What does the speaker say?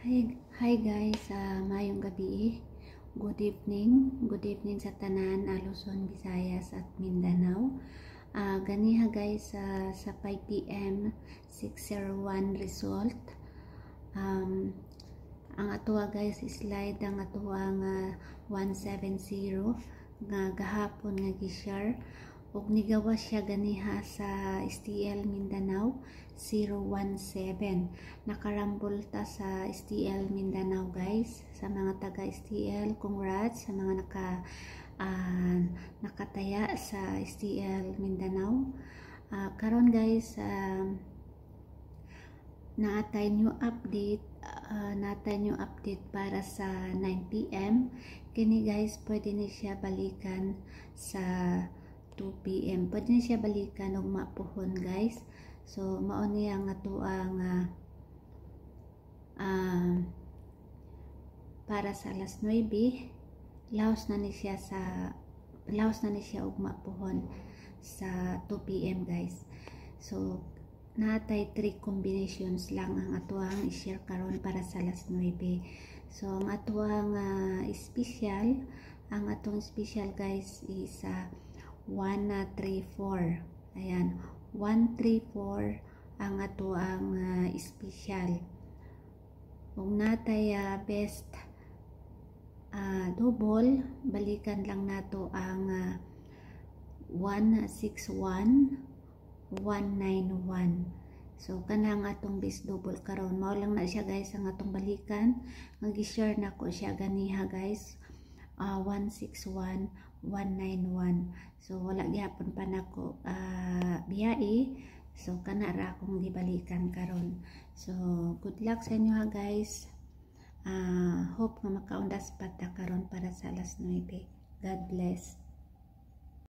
Hi guys, mayong gabi. Good evening sa tanan, Luzon, Visayas at Mindanao. Ganiha guys, sa 5 PM 601 result. Ang atuwa guys slide ang atuang 170 nga gahapon nga gi-share ug nigawa siya ganiha sa STL Mindanao 017. Nakarambol ta sa STL Mindanao guys. Sa mga taga STL, congrats sa mga nakataya sa STL Mindanao. Karon guys, natay new update para sa 9 PM. Kini guys, pwede ni siya balikan sa 2 PM. Pwede na siya balikan og mapuhon guys. So mao niya nga tuang para sa alas 9, laos na ni siya og mapuhon sa 2 PM guys. So natay 3 combinations lang ang atuang i-share karon para sa alas 9. So ang atuang special guys is 134. Ayan, 134 ang atuang special. Kung natay best double, balikan lang nato ang 161 191. So kanang atong best double karon, mao lang na siya guys ang atong balikan. Mag-share na ko siya ganiha guys, 161 191. So wala gyapon pa nako biyae. So kana ra akong gibalikan karon. So good luck sa inyo ha guys. Hope nga makaundas pa ta karon para sa alas 9. God bless.